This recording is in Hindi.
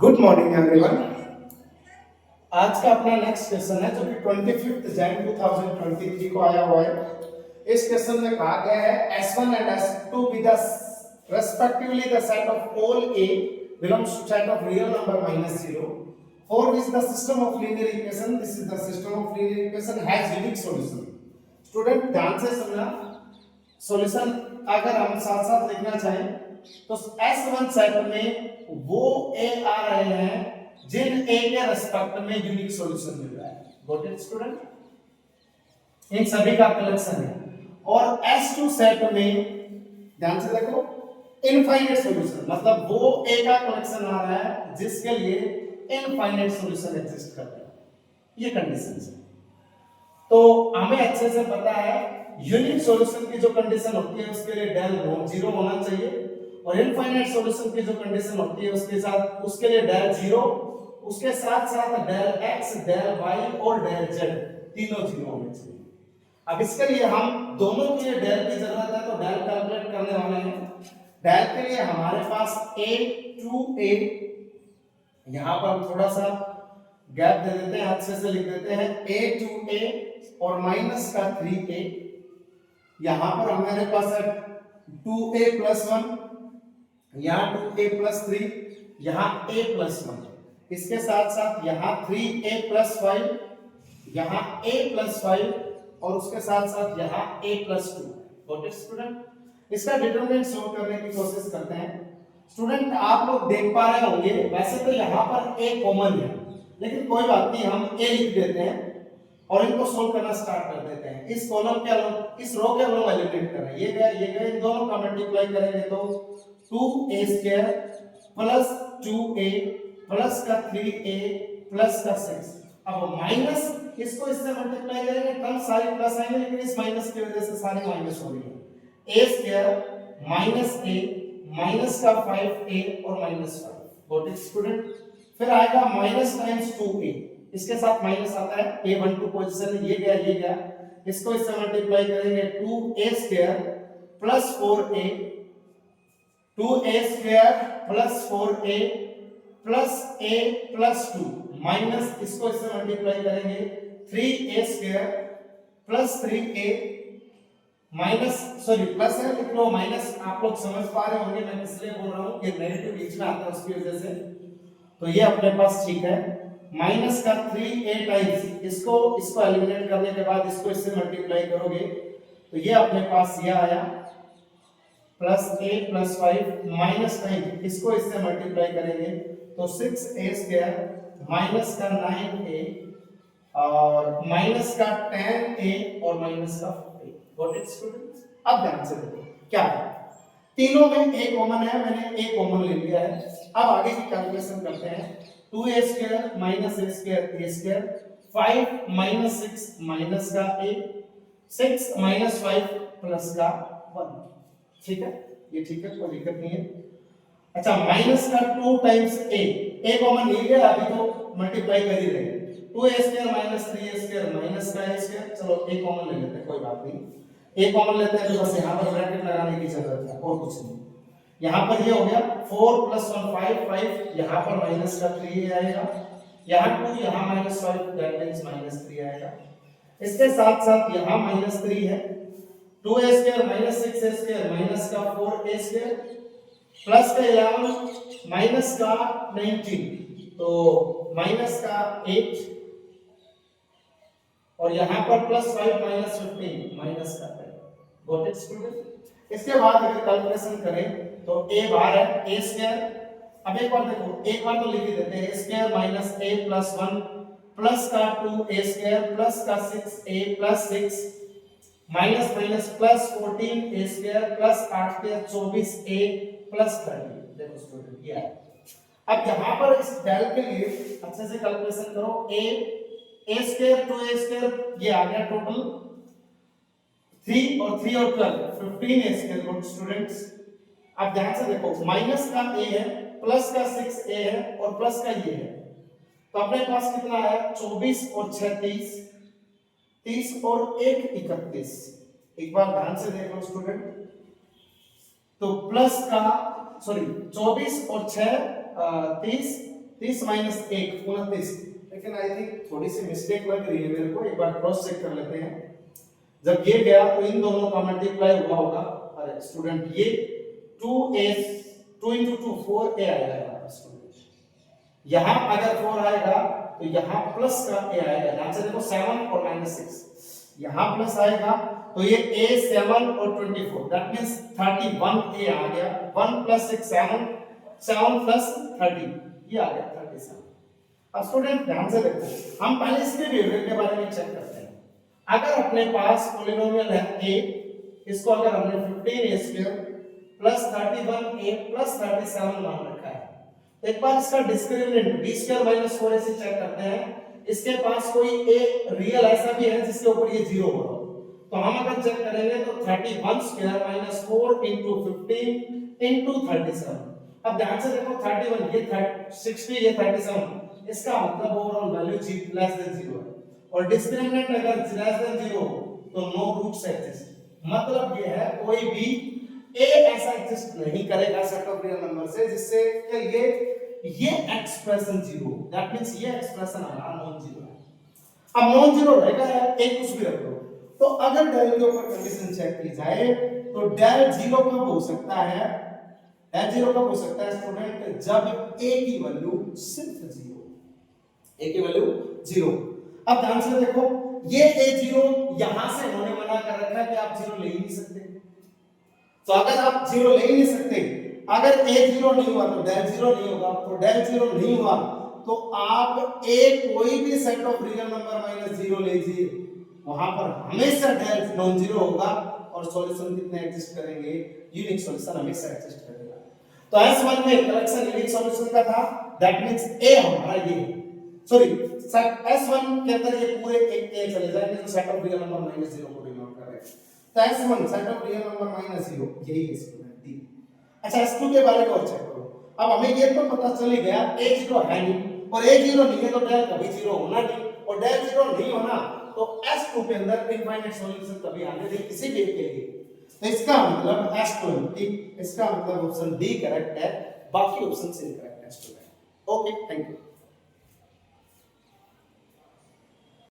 Good morning everyone. आज का अपना नेक्स्ट क्वेश्चन है जो कि 25 जैन 2023 को आया हुआ है। इस क्वेश्चन में कहा गया है S1 and S2 be the respectively the set of all A belongs to set of real number minus 0 for which the system of linear equation, this is the system of linear equation, has unique solution। Student ध्यान से सुनना, सॉल्यूशन अगर हम साथ साथ लिखना चाहें तो S1 सेट में वो ए आ रहे हैं जिन ए के रेस्पेक्ट में यूनिक सॉल्यूशन मिल रहा है। Got it student? इन सभी का कलेक्शन है। और S2 सेट में ध्यान से देखो, इनफाइनाइट सॉल्यूशन, मतलब वो ए का कलेक्शन आ रहा है जिसके लिए इनफाइनाइट सॉल्यूशन एग्जिस्ट कर रहा है। ये कंडीशन है। तो हमें अच्छे से पता है यूनिक सॉल्यूशन की जो कंडीशन होती है उसके लिए डेल जीरो होना चाहिए, और इनफाइनाइट सॉल्यूशन की जो कंडीशन होती है उसके लिए डेल जीरो, उसके साथ साथ डेल एक्स, डेल वाई और डेल जेड तीनों जीरो होने चाहिए। अब इसके लिए हम दोनों के लिए डेल की जरूरत है, तो डेल कैलकुलेट करने वाले हैं। डेल के लिए हमारे पास a टू a, यहां पर हम थोड़ा सा गैप दे देते हैं, अच्छे से लिख देते हैं a टू a और माइनस का 3a। यहां पर हमारे पास है 2a प्लस 1, यहाँ 2a प्लस 3, यहाँ a प्लस 1, इसके साथ साथ यहाँ 3a प्लस 5, यहाँ a प्लस 5 और उसके साथ साथ यहाँ a plus 2। Got it student? इसका डिटरमिनेंट सॉल्व करने की कोशिश करते हैं। स्टूडेंट आप लोग देख पा रहे होंगे वैसे तो यहाँ पर a कॉमन है, लेकिन कोई बात नहीं, हम a लिख देते हैं और इनको सोल्व करना स्टार्ट कर देते हैं। इस कॉलम के अलग, इस रो के अलग एलिमिनेट कर रहे हैं, ये गया, इन दोनों का मल्टीप्लाई करेंगे तो 2a square plus 2a plus का 3a प्लस का 6। अब माइनस, इसको इससे मल्टीप्लाई करेंगे टर्म सारी प्लस आएंगे, लेकिन इस माइनस की वजह से सारी माइनस हो रही है। a square minus a minus का 5a और माइनस 5। Got it student? फिर आएगा माइनस टाइम्स 2a, इसके साथ माइनस आता है, a12 पोजीशन, ये गया, इसको इससे मल्टीप्लाई करेंगे 2a square plus 4a, 2a square plus 4a plus a plus 2 minus, इसको इससे मल्टीप्लाई करेंगे 3a square plus 3a minus, sorry plus है लेकिन वो माइनस आप लोग समझ पा रहे होंगे, मैं इसलिए बोल रहा हूँ कि नेगेटिव बीच में आता है उसकी वजह से, तो ये अपने पास ठीक है। माइनस का 3a टाइम्स, इसको एलिमिनेट करने के बाद इसको इससे मल्टीप्लाई करोगे तो ये अपने पास ये आया प्लस a प्लस 5 माइनस 9, इसको इससे मल्टीप्लाई करेंगे तो 6a स्क्वायर माइनस का 9a और माइनस का 10a और माइनस का 5। Got it students? अब ध्यान से देखो क्या है, तीनों में a कॉमन है, मैंने a कॉमन ले लिया है। अब आगे की कैलकुलेशन करते हैं। 2a square minus a square a square, 5 minus 6 minus का a, 6 माइनस 5 प्लस का 1। ठीक है, ये ठीक है, कोई दिक्कत नहीं है। अच्छा, माइनस का 2 टाइम्स a कॉमन ले लिया, अभी तो मल्टीप्लाई कर ही रहे हैं। 2a square minus 3a square minus का a स्क्वायर, चलो a कॉमन ले लेते हैं, कोई बात नहीं। a कॉमन लेते हैं तो बस यहाँ पर ब्रैकेट लगाने की जरूरत है और कुछ नहीं। यहाँ पर ये हो गया 4 प्लस 1 5, यहाँ पर माइनस का 3 आएगा, यहाँ 2, यहाँ माइनस 5, दैट मींस माइनस 3 आएगा। इसके साथ साथ यहाँ माइनस 3 है, 2a square minus 6a square minus का 4a स्क्वायर प्लस का 11 माइनस का 19, तो माइनस का 8 और यहाँ पर प्लस 5 माइनस 15 माइनस का 10। Got it student? इसके बाद अगर कैलकुलेशन करें तो a बार है a स्क्वायर, अब एक बार देखो, एक बार तो लिख ही देते हैं, a square minus a plus 1 plus का 2a स्क्वायर प्लस का 6a plus 6 minus minus plus 14a square plus 8 के 24a प्लस 30। देखो स्टूडेंट ये है। अब यहाँ पर इस डेल के लिए अच्छे से कैलकुलेशन करो, a स्क्वायर 2a स्क्वायर, ये आ गया टोटल 3 और 3 और 12 15a स्क्वायर। गुड स्टूडेंट्स, अब ध्यान से देखो, माइनस का a है प्लस का 6a है और प्लस का ये है, तो अपने पास कितना है 24 और 6 30, 30 और 1 31। एक बार ध्यान से देख लो स्टूडेंट, तो प्लस का सॉरी 24 और 6 30 30 माइनस 1 29, लेकिन आई थिंक थोड़ी सी मिस्टेक लग रही है मेरे को, एक बार क्रॉस चेक कर लेते हैं। जब ये गया तो इन दोनों का मल्टीप्लाई हुआ होगा। अरे स्टूडेंट ये 2a 2 into 2 4a आएगा स्टूडेंट, यहां अगर 4 आएगा तो यहां प्लस का a आएगा। ध्यान से देखो 7 और -6, यहां प्लस आएगा तो ये a 7 और 24, दैट मींस 31a आ गया। 1 + 6 7, 7 + 30 ये आ गया 37। अब स्टूडेंट ध्यान से देखो, हम पहले इसके बिहेवियर के बारे में चेक करते हैं। अगर अपने पास पॉलिनोमियल है a, इसको अगर हमने 15a² + 31a + 37 मान रखा है, एक बार इसका डिस्क्रिमिनेंट b² - 4ac चेक करते हैं। इसके पास कोई a रियल ऐसा भी है जिसके ऊपर ये 0 हो रहा हो, तो हम अगर चेक करेंगे तो 31² - 4 * 15 * 37। अब ध्यान से देखो 31 ये 60 ये 37, इसका मतलब ओवरऑल वैल्यू <0 है, और डिस्क्रिमिनेंट अगर <0 हो तो नो रूट्स एग्जिस्ट। मतलब ये है कोई भी a ऐसा एग्जिस्ट नहीं करेगा सेट ऑफ रियल नंबर से जिससे कि ये एक्सप्रेशन 0, दैट मींस ये एक्सप्रेशन हमारा नॉन जीरो है। अब नॉन जीरो रहेगा यार, एक कुछ भी रख दो, तो अगर डेल के ऊपर कंडीशन चेक की जाए तो डेल 0 कब हो सकता है? डेल 0 कब हो सकता है स्टूडेंट? जब a की वैल्यू सिर्फ 0, a की वैल्यू 0। अब ध्यान से देखो, ये a0 यहां से होने मना कर रखा है कि आप 0 ले ही नहीं सकते। तो अगर आप 0 ले ही नहीं सकते, अगर a0 नहीं हुआ तो डेल 0 नहीं होगा, तो डेल 0 नहीं हुआ तो आप a कोई भी सेट ऑफ रियल नंबर -0 लीजिए, वहां पर हमेशा डेल नॉन जीरो होगा और सॉल्यूशन कितने एग्जिस्ट करेंगे? यूनिक सॉल्यूशन हमेशा एग्जिस्ट करेगा। तो S1 में कलेक्शन यूनिक सॉल्यूशन का था, दैट मींस a हमारा ये, सॉरी S1 के अंदर ये पूरे एक a चले जाएंगे जो सेट ऑफ रियल नंबर -0 को डिनोट कर रहे हैं। तो S1 set of real number -0 यही है स्टूडेंट डी। अच्छा S2 के बारे में और चेक करो। अब हमें ये तो पता चल ही गया a0 है नहीं, और a0 नहीं है तो डेल कभी 0 होना नहीं, और डेल 0 नहीं होना तो S2 के अंदर इनफाइनाइट सॉल्यूशन कभी आने नहीं किसी भी के लिए। तो इसका मतलब S20, इसका मतलब ऑप्शन डी करेक्ट है, बाकी ऑप्शन से इनकरेक्ट है स्टूडेंट। Okay, thank you.